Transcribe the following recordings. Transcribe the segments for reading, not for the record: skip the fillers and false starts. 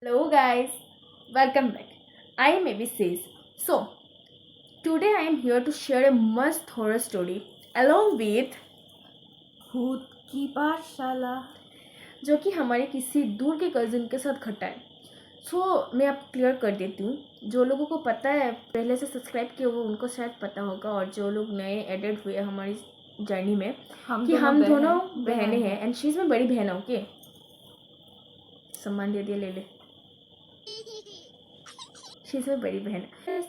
Hello guys, welcome back. I am Abby Says. So, today I am here to share a must horror story along with भूत की पाठशाला। जो कि हमारे किसी दूर के कज़न के साथ घटा है। मैं आप क्लियर कर देती हूँ। जो लोगों को पता है पहले से सब्सक्राइब किए वो उनको शायद पता होगा, और जो लोग नए एडेड हुए हमारी जर्नी में हम दोनों बहनें हैं एंड शी इज़ में बड़ी बहन है। ओके, सम्मान दे दिया, ले ले। शी इज़ में बड़ी बहन है।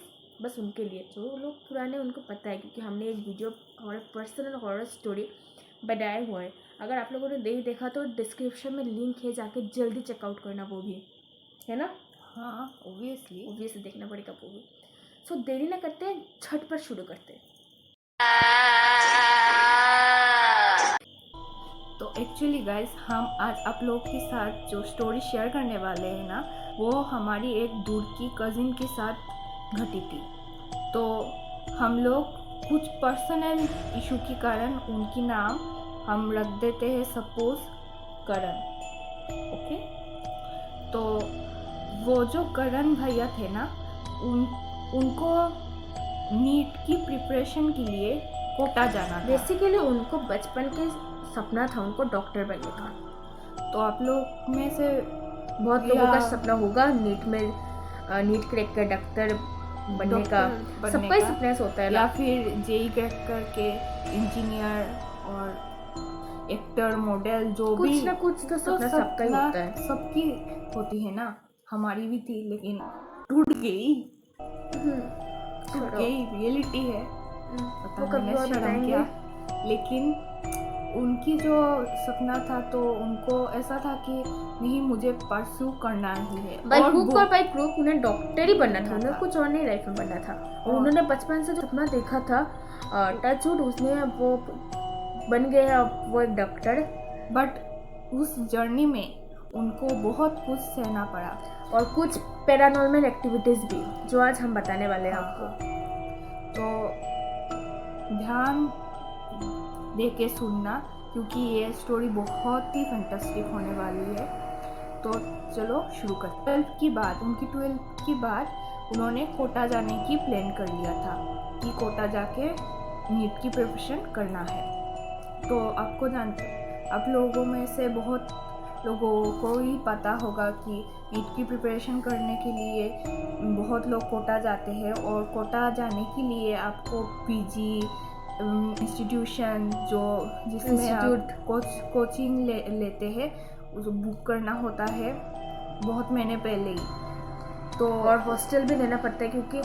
बस उनके लिए जो लोग पुराने उनको पता है, क्योंकि हमने एक वीडियो और पर्सनल हॉरर स्टोरी बनाया हुआ है। अगर आप लोगों ने नहीं देखा तो डिस्क्रिप्शन में लिंक है, जाके जल्दी चेकआउट करना, वो भी है ना। हाँ, ओबियसली देखना पड़ेगा वो भी। सो देरी ना करते हैं, झटपट शुरू करते हैं। तो एक्चुअली गाइस, हम आज आप लोग के साथ जो स्टोरी शेयर करने वाले हैं ना, वो हमारी एक दूर की कज़िन के साथ घटी थी। तो हम लोग कुछ पर्सनल इशू के कारण उनकी नाम हम रख देते हैं सपोज करण। ओके, तो वो जो करण भैया थे ना, उनको नीट की प्रिपरेशन के लिए कोटा जाना था। बेसिकली उनको बचपन के सपना था उनको डॉक्टर बनने का। तो आप लोग में से बहुत लोगों का सपना होगा नीट क्रैक कर डॉक्टर बनने का। सबका ही सपना होता है, या फिर जेई क्रैक करके इंजीनियर और एक्टर मॉडल, जो कुछ भी ना कुछ तो सपना सबका ही होता है। सबकी होती है ना, हमारी भी थी, लेकिन टूट गई। रियलिटी है, पता नहीं शर्म क्या। लेकिन उनकी जो सपना था, तो उनको ऐसा था कि नहीं, मुझे परस्यू करना ही है। बाय हुक और बाय क्रूक उन्हें डॉक्टर ही बनना था, उन्हें कुछ और नहीं लाइफ में बनना था। और उन्होंने बचपन से जो सपना देखा था, टचवुड, उसने वो बन गया, वो एक डॉक्टर। बट उस जर्नी में उनको बहुत कुछ सहना पड़ा, और कुछ पैरानॉर्मल एक्टिविटीज भी, जो आज हम बताने वाले हैं आपको। तो ध्यान दे के सुनना, क्योंकि ये स्टोरी बहुत ही फैंटास्टिक होने वाली है। तो चलो शुरू करते हैं। उनकी 12th की बाद उन्होंने कोटा जाने की प्लान कर लिया था कि कोटा जाके नीट की प्रिपरेशन करना है। तो आप लोगों में से बहुत लोगों को ही पता होगा कि नीट की प्रिपरेशन करने के लिए बहुत लोग कोटा जाते हैं, और कोटा जाने के लिए आपको पीजी इंस्टीट्यूशन जिसमें आप कोचिंग लेते हैं, उसको बुक करना होता है बहुत महीने पहले ही। तो और हॉस्टल भी लेना पड़ता है, क्योंकि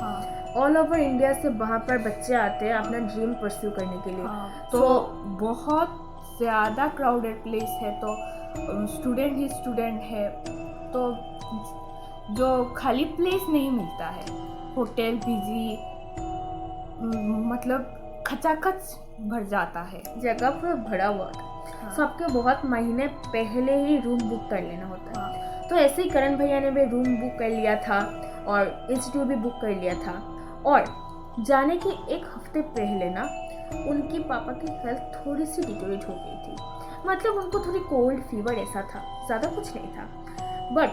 ऑल ओवर इंडिया से वहाँ पर बच्चे आते हैं अपना ड्रीम परस्यू करने के लिए। तो बहुत ज़्यादा क्राउडेड प्लेस है, तो स्टूडेंट ही स्टूडेंट है, तो जो खाली प्लेस नहीं मिलता है। होटल पीजी मतलब खचाखच भर जाता है, जगह पर भरा हुआ था। सबके बहुत महीने पहले ही रूम बुक कर लेना होता है। तो ऐसे ही करण भैया ने भी रूम बुक कर लिया था और इंस्टीट्यूट भी बुक कर लिया था। और जाने के एक हफ्ते पहले ना उनके पापा की हेल्थ थोड़ी सी डिटोरेट हो गई थी। मतलब उनको थोड़ी कोल्ड फीवर ऐसा था, ज़्यादा कुछ नहीं था। बट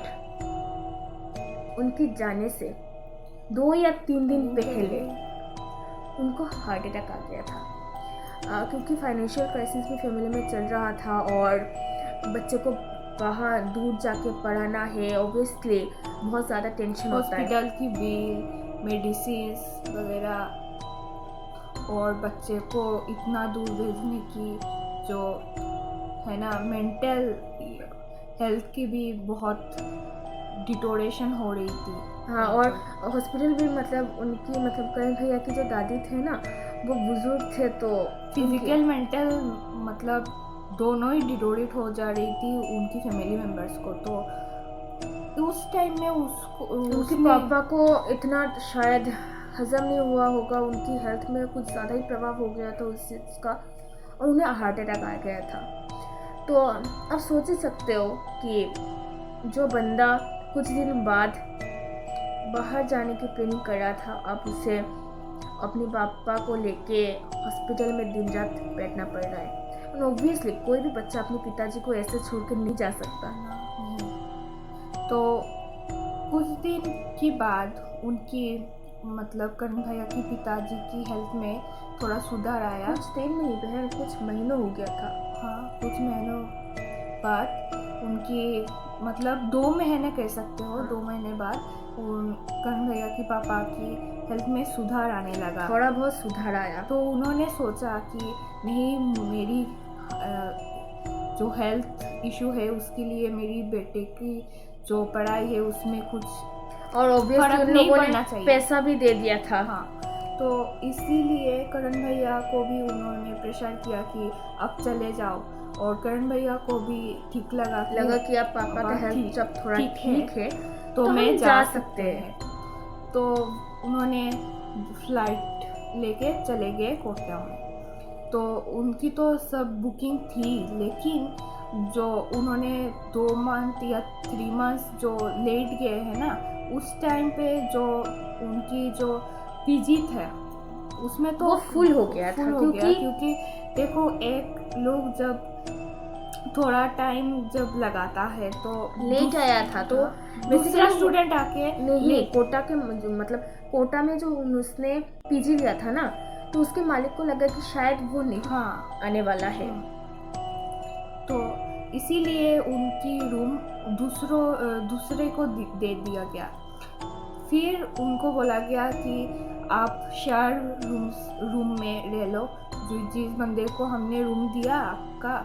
उनके जाने से 2 या 3 दिन पहले उनको हार्ट अटैक आ गया था। क्योंकि फाइनेंशियल क्राइसिस भी फैमिली में चल रहा था, और बच्चे को बाहर दूर जाके पढ़ाना है, ऑब्वियसली बहुत ज़्यादा टेंशन होता है। हॉस्पिटल की बिल, मेडिसिन वगैरह, और बच्चे को इतना दूर भेजने की जो है ना, मेंटल हेल्थ की भी बहुत डिटोरेशन हो रही थी। हाँ, और हॉस्पिटल भी मतलब उनकी करण भैया की जो दादी थे ना, वो बुजुर्ग थे, तो फिजिकल मेंटल मतलब दोनों ही डिटोरेट हो जा रही थी उनकी फैमिली मेम्बर्स को। तो उस टाइम में उनके पापा को इतना शायद हजम नहीं हुआ होगा, उनकी हेल्थ में कुछ ज़्यादा ही प्रभाव हो गया था उस चीज़ का, और उन्हें हार्ट अटैक आ गया था। तो आप सोच ही सकते हो कि जो बंदा कुछ दिन बाद बाहर जाने की प्लानिंग कर रहा था, अब उसे अपने पापा को लेके हॉस्पिटल में दिन रात बैठना पड़ रहा है। ऑब्वियसली कोई भी बच्चा अपने पिताजी को ऐसे छोड़ कर नहीं जा सकता। तो कुछ दिन के बाद उनकी मतलब करण भैया की पिताजी की हेल्थ में थोड़ा सुधार आया। कुछ दिन नहीं बहन, कुछ महीनों हो गया था। हाँ, कुछ महीनों बाद उनकी मतलब 2 महीने कह सकते हो, 2 महीने बाद करण भैया की पापा की हेल्थ में सुधार आने लगा, थोड़ा बहुत सुधार आया। तो उन्होंने सोचा कि नहीं, मेरी जो हेल्थ इशू है उसके लिए मेरी बेटे की जो पढ़ाई है उसमें कुछ और ऑब्वियसली उन लोगों ने पैसा भी दे दिया था। हाँ, तो इसीलिए करण भैया को भी उन्होंने प्रेशर किया कि अब चले जाओ, और करण भैया को भी ठीक लगा कि अब पापा का हेल्थ जब थोड़ा ठीक है तो मैं जा सकते हैं। तो उन्होंने फ्लाइट लेके चले गए कोटा में। तो उनकी तो सब बुकिंग थी, लेकिन जो उन्होंने 2 मंथ या 3 मंथ जो लेट गए हैं ना, उस टाइम पे जो उनकी जो पीजी था उसमें तो वो फुल हो गया था, क्योंकि देखो, एक लोग जब थोड़ा टाइम जब लगाता है तो लेट आया था, तो दूसरा स्टूडेंट आके नहीं, कोटा के मतलब कोटा में जो उसने पीजी लिया था ना, तो उसके मालिक को लगा कि शायद वो नहीं आने वाला है, तो इसीलिए उनकी रूम दूसरे को दे दिया गया। फिर उनको बोला गया कि आप शेयर रूम में रह लो, जिस बंदे को हमने रूम दिया आपका,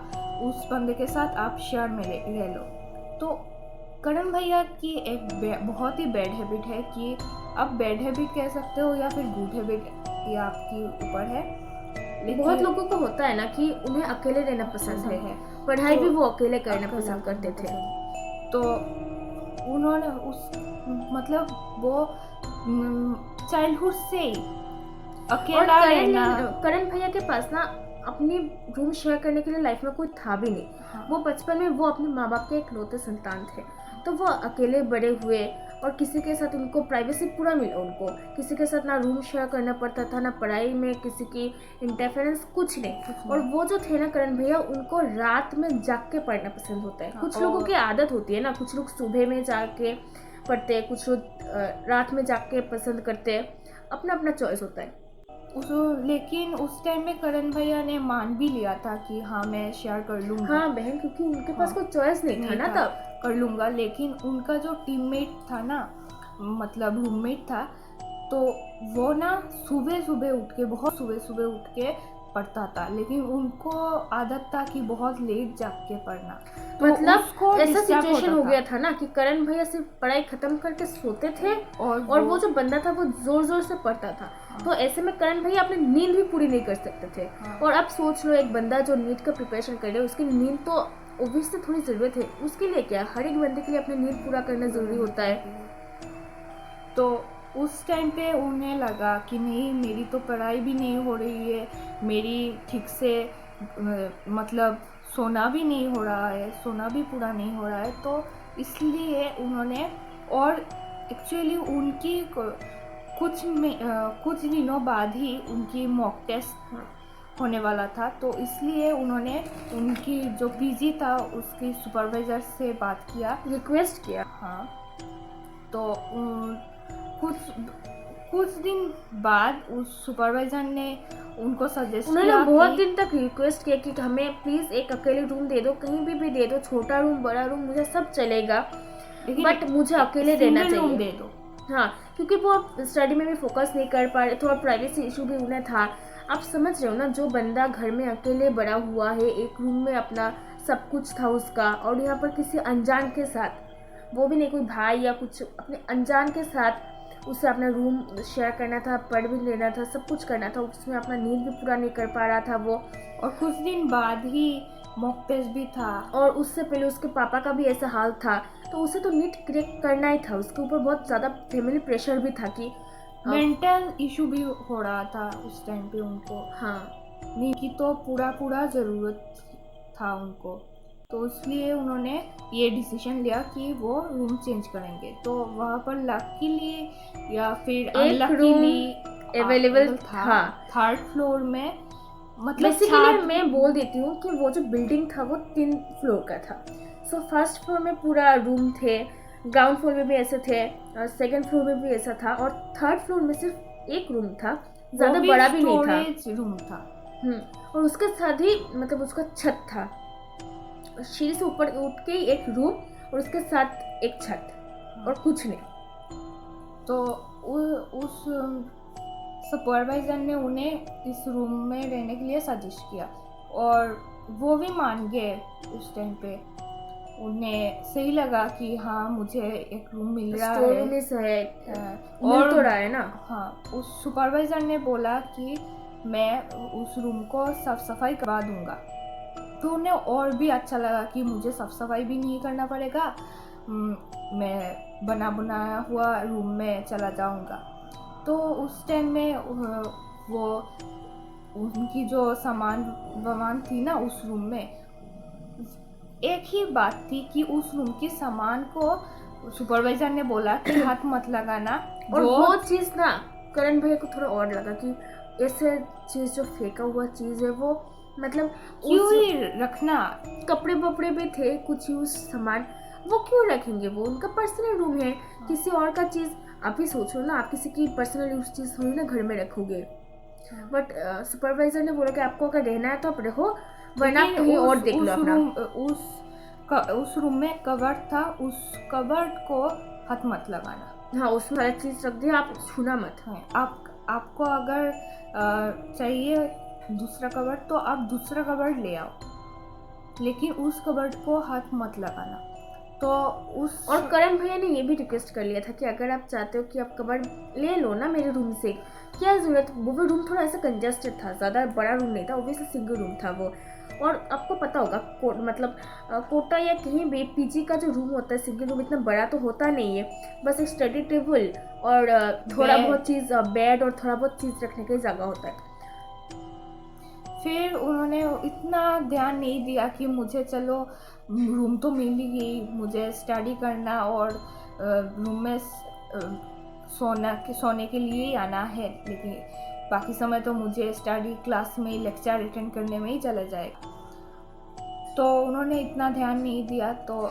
उस बंदे के साथ आप शेयर में रह लो। तो करण भैया की एक बहुत ही बैड हैबिट है कि आप बैड हैबिट कह सकते हो या फिर गुड हैबिट, ये आपके ऊपर है। बहुत लोगों को होता है ना कि उन्हें अकेले रहना पसंद है, पढ़ाई भी वो अकेले करना पसंद करते थे। तो उन्होंने मतलब वो चाइल्डहुड से ही अकेला रहना। करण भैया के पास ना अपनी रूम शेयर करने के लिए लाइफ में कोई था भी नहीं। वो बचपन में वो अपने माँ बाप के इकलौते संतान थे, तो वो अकेले बड़े हुए और किसी के साथ उनको प्राइवेसी पूरा मिला। उनको किसी के साथ ना रूम शेयर करना पड़ता था, ना पढ़ाई में किसी की इंटरफेरेंस, कुछ नहीं। और वो जो थे ना करण भैया, उनको रात में जाग के पढ़ना पसंद होता है। कुछ लोगों की आदत होती है ना, कुछ लोग सुबह में जाके पढ़ते हैं, कुछ लोग रात में जाग के पसंद करते हैं, अपना अपना चॉइस होता है। लेकिन उस टाइम में करण भैया ने मान भी लिया था कि हाँ, मैं शेयर कर लूँगा। हाँ बहन, क्योंकि उनके पास कोई चॉइस नहीं था ना, तब कर लूँगा। लेकिन उनका जो टीममेट था ना, मतलब रूममेट था, तो वो ना बहुत सुबह उठ के पढ़ता था, लेकिन उनको आदत था कि बहुत लेट जाग के पढ़ना। तो मतलब ऐसा सिचुएशन हो गया था ना कि करण भैया सिर्फ पढ़ाई खत्म करके सोते थे और वो जो बंदा था वो जोर जोर से पढ़ता था। तो ऐसे में करण भैया अपनी नींद भी पूरी नहीं कर सकते थे। और अब सोच लो, एक बंदा जो नीट का प्रिपरेशन कर रहे है, उसकी नींद तो ऑब्वियसली थोड़ी ज़रूरत है। उसके लिए क्या, हर एक बंदे के लिए अपनी नींद पूरा करना ज़रूरी होता है। तो उस टाइम पे उन्हें लगा कि नहीं, मेरी तो पढ़ाई भी नहीं हो रही है, मेरी ठीक से मतलब सोना भी नहीं हो रहा है, सोना भी पूरा नहीं हो रहा है। तो इसलिए उन्होंने, और एक्चुअली उनकी कुछ दिनों बाद ही उनकी मॉक टेस्ट होने वाला था, तो इसलिए उन्होंने उनकी जो पीजी था उसकी सुपरवाइज़र से बात किया, रिक्वेस्ट किया। हाँ, तो कुछ दिन बाद उस सुपरवाइजर ने उनको सजेस्ट किया, उन्होंने बहुत दिन तक रिक्वेस्ट किया कि हमें प्लीज़ एक अकेले रूम दे दो, कहीं भी दे दो, छोटा रूम बड़ा रूम मुझे सब चलेगा, बट मुझे अकेले रहना चाहिए, दे दो। हाँ, क्योंकि वो स्टडी में भी फोकस नहीं कर पा रहे, थोड़ा प्राइवेसी इशू भी उन्हें था। आप समझ रहे हो ना, जो बंदा घर में अकेले बड़ा हुआ है, एक रूम में अपना सब कुछ था उसका, और यहाँ पर किसी अनजान के साथ, वो भी नहीं कोई भाई या कुछ, अपने अनजान के साथ उसे अपना रूम शेयर करना था, पढ़ भी लेना था, सब कुछ करना था, उसमें अपना नींद भी पूरा नहीं कर पा रहा था वो। और कुछ दिन बाद ही मॉक टेस्ट भी था, और उससे पहले उसके पापा का भी ऐसा हाल था, तो उसे तो नीट क्रैक करना ही था। उसके ऊपर बहुत ज़्यादा फैमिली प्रेशर भी था कि मेंटल इशू भी हो रहा था उस टाइम पे उनको। हाँ, नीट की तो पूरा ज़रूरत था उनको, तो इसलिए उन्होंने ये डिसीजन लिया कि वो रूम चेंज करेंगे। तो वहाँ पर लकीली या फिर अनलकीली अवेलेबल था 3rd फ्लोर में। मतलब बेसिकली मैं बोल देती हूँ कि वो जो बिल्डिंग था वो 3 फ्लोर का था। सो 1st फ्लोर में पूरा रूम थे, ग्राउंड फ्लोर में भी ऐसे थे, सेकंड फ्लोर में भी ऐसा था, और थर्ड फ्लोर में सिर्फ एक रूम था, ज़्यादा बड़ा भी नहीं था। स्टोरेज रूम था। और उसके साथ ही मतलब उसका छत था, सीढ़ी से ऊपर उठ के एक रूम और उसके साथ एक छत और कुछ नहीं। तो उस सुपरवाइजर ने उन्हें इस रूम में रहने के लिए सजेस्ट किया और वो भी मान गए। उस टाइम पे उन्हें सही लगा कि हाँ मुझे एक रूम मिल रहा स्टोर है, रूम है, और मिल तो रहा है ना। हाँ, उस सुपरवाइजर ने बोला कि मैं उस रूम को साफ सफाई करवा दूंगा। तो उन्हें और भी अच्छा लगा कि मुझे साफ सफाई भी नहीं करना पड़ेगा, मैं बना बनाया हुआ रूम में चला जाऊंगा। तो उस टाइम में वो उनकी जो सामान थी ना उस रूम में, एक ही बात थी कि उस रूम की सामान को सुपरवाइजर ने बोला कि हाथ मत लगाना। और वो चीज़ ना करण भैया को थोड़ा और लगा कि ऐसे चीज़ जो फेंका हुआ चीज़ है वो मतलब क्यों ही रखना। कपड़े वपड़े भी थे, कुछ यूज सामान, वो क्यों रखेंगे, वो उनका पर्सनल रूम है। किसी और का चीज़ आप ही सोचो ना, आप किसी की पर्सनल यूज चीज़ थोड़ी ना घर में रखोगे। बट सुपरवाइजर ने बोला कि आपको अगर रहना है तो आप रहो, वरना आप कहीं और देख लो अपना। उस रूम में कबर्ड था, उस कबर्ड को हाथ मत लगाना। हाँ, उसमें हर चीज़ रख दी, आप छूना मत। हाँ, आपको अगर चाहिए दूसरा कबर्ड तो आप दूसरा कबर्ड ले आओ, लेकिन उस कबर्ड को हाथ मत लगाना। तो और करण भैया ने ये भी रिक्वेस्ट कर लिया था कि अगर आप चाहते हो कि आप कबर्ड ले लो ना मेरे रूम से, क्या ज़रूरत। वो भी रूम थोड़ा ऐसा कंजस्टेड था, ज़्यादा बड़ा रूम नहीं था, ओबियसली सिंगल रूम था वो। और आपको पता होगा मतलब कोटा या कहीं भी पीजी का जो रूम होता है सिंगल रूम इतना बड़ा तो होता नहीं है, बस एक स्टडी टेबल और थोड़ा बहुत चीज़, बेड और थोड़ा बहुत चीज़ रखने की जगह होता है। फिर उन्होंने इतना ध्यान नहीं दिया कि मुझे चलो रूम तो मिल ही गई, मुझे स्टडी करना और रूम में सोने के लिए ही आना है, लेकिन बाकी समय तो मुझे स्टडी क्लास में लेक्चर अटेंड करने में ही चला जाएगा। तो उन्होंने इतना ध्यान नहीं दिया। तो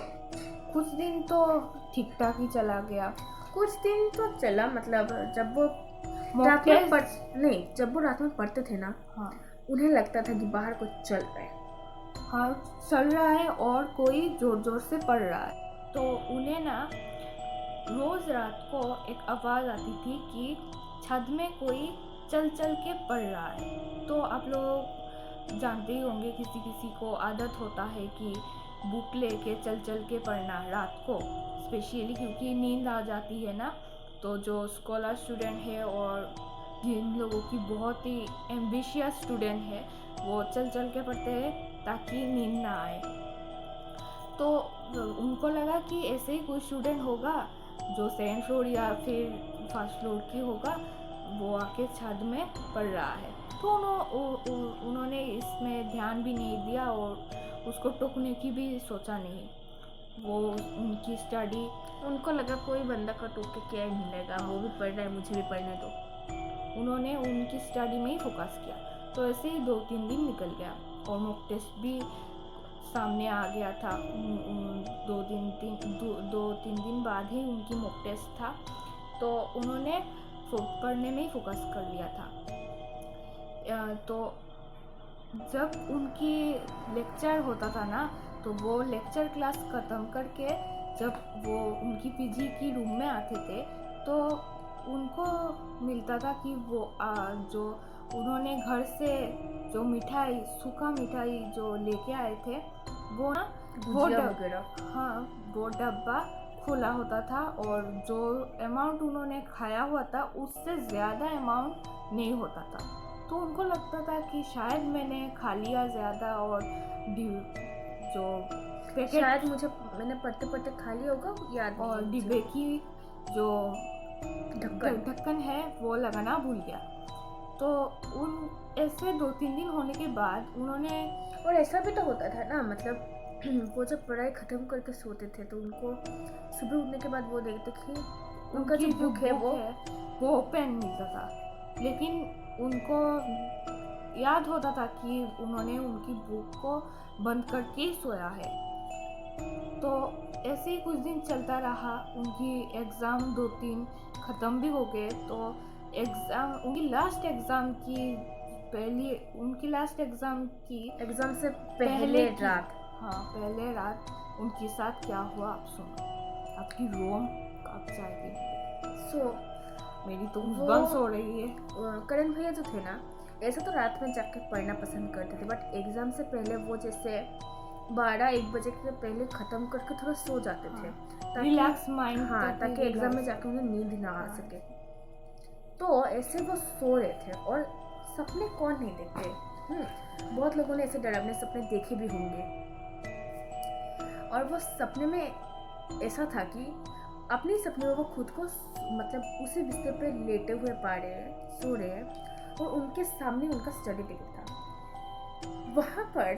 कुछ दिन तो ठीक ठाक ही चला गया। कुछ दिन तो चला, मतलब जब वो रात में पढ़ते थे ना, हाँ, उन्हें लगता था कि बाहर कुछ चल रहा है। हाँ, चल रहा है और कोई जोर जोर से पढ़ रहा है। तो उन्हें ना रोज रात को एक आवाज़ आती थी कि छत में कोई चल चल के पढ़ रहा है। तो आप लोग जानते ही होंगे, किसी किसी को आदत होता है कि बुक लेके चल चल के पढ़ना रात को, स्पेशली क्योंकि नींद आ जाती है ना। तो जो स्कॉलर स्टूडेंट है और जिन लोगों की बहुत ही एम्बिशियस स्टूडेंट है वो चल चल के पढ़ते हैं ताकि नींद ना आए। तो उनको लगा कि ऐसे ही कोई स्टूडेंट होगा जो सेकंड फ्लोर या फिर फर्स्ट फ्लोर की होगा, वो आके छत में पढ़ रहा है। तो उन्होंने इसमें ध्यान भी नहीं दिया और उसको टोकने की भी सोचा नहीं। वो उनकी स्टडी, उनको लगा कोई बंदा का टोक के क्या ही मिलेगा, वो भी पढ़ रहा है, मुझे भी पढ़ने दो। उन्होंने उनकी स्टडी में ही फोकस किया। तो ऐसे ही 2-3 दिन निकल गया और मॉक टेस्ट भी सामने आ गया था। 2-3 दिन बाद ही उनकी मॉक टेस्ट था। तो उन्होंने पढ़ने में ही फोकस कर लिया था। तो जब उनकी लेक्चर होता था ना, तो वो लेक्चर क्लास ख़त्म करके जब वो उनकी पीजी की रूम में आते थे तो उनको मिलता था कि वो जो उन्होंने घर से जो मिठाई, सूखा मिठाई जो लेके आए थे वो ना, वो डब्बा खुला होता था और जो अमाउंट उन्होंने खाया हुआ था उससे ज़्यादा अमाउंट नहीं होता था। तो उनको लगता था कि शायद मैंने खा लिया ज़्यादा और जो पैकेट, शायद मैंने पढ़ते पढ़ते खा लिया होगा, याद नहीं। और डिब्बे की जो ढक्कन है वो लगाना भूल गया। तो उन ऐसे 2-3 दिन होने के बाद उन्होंने, और ऐसा भी तो होता था ना, मतलब वो जब पढ़ाई ख़त्म करके सोते थे तो उनको सुबह उठने के बाद वो देखते कि उनका जो बुक है वो ओपन मिलता था, लेकिन उनको याद होता था कि उन्होंने उनकी बुक को बंद करके सोया है। तो ऐसे ही कुछ दिन चलता रहा। उनकी एग्ज़ाम 2-3 ख़त्म भी हो गए। तो उनकी लास्ट एग्ज़ाम की एग्जाम से पहले की- रात हाँ, पहले रात उनके साथ क्या हुआ आप सुनो। आपकी रोम कांप जाएगी। सो मेरी तो वो- गूज़बम्स हो रही है। करण भैया जो थे ना, ऐसा तो रात में जाके पढ़ना पसंद करते थे, बट एग्जाम से पहले वो जैसे 12-1 बजे के पहले ख़त्म करके थोड़ा सो जाते थे, ताकि रिलैक्स माइंड, हाँ, ताकि एग्जाम में जाके उन्हें नींद ना आ सके। तो ऐसे वो सो रहे थे, और सपने कौन नहीं देखते। बहुत लोगों ने ऐसे डरावने सपने देखे भी होंगे। और वो सपने में ऐसा था कि अपने सपने में वो खुद को मतलब उसी बिस्तर पे लेटे हुए पा रहे हैं, सो रहे हैं, और उनके सामने उनका स्टडी टेबल था। वहाँ पर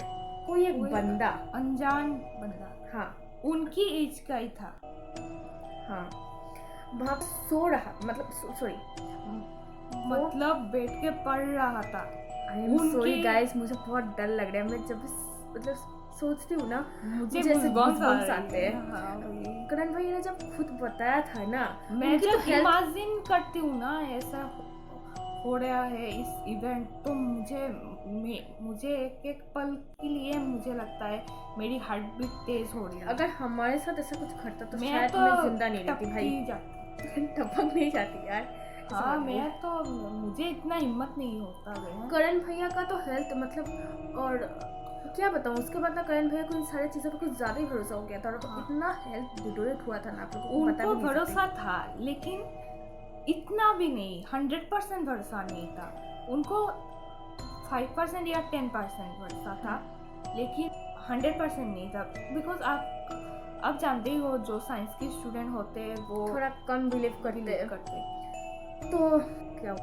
कोई एक बंदा, अनजान बंदा, हाँ उनकी एज का ही था, हाँ, वहाँ सो रहा, मतलब सॉरी, मतलब बैठ के पढ़ रहा था। आई एम सॉरी गाइस, मुझे बहुत डर लग रहा है। मैं जब मतलब सोचती हूँ ना, मुझे ऐसे गूज़बम्स आते हैं। करण भाई ने जब खुद बताया था ना, मैं जब इमेजिन करती हूँ ना ऐसा हो रहा है इस इवेंट, तो मुझे एक पल के लिए मुझे लगता है मेरी हार्ट बीट तेज हो रही है। अगर हमारे साथ ऐसा कुछ घटता तो मैं शायद तो मैं जिंदा नहीं रहती भाई। जाती। टपक नहीं जाती यार। हाँ, मुझे इतना हिम्मत नहीं होता है। करण भैया का तो हेल्थ मतलब, और क्या बताऊँ, उसके बाद ना करण भैया को इन सारी चीज़ों पर कुछ ज़्यादा ही भरोसा हो गया था, और इतना हेल्थ डिटोरेट हुआ था ना, आप लोगों को पता भी नहीं। भरोसा था, लेकिन इतना भी नहीं, 100% भरोसा नहीं था। उनको 5% या 10% भरोसा था, लेकिन 100% नहीं था। बिकॉज आप जानते ही हो, जो साइंस के स्टूडेंट होते हैं वो थोड़ा कम बिलीव करते। तो क्या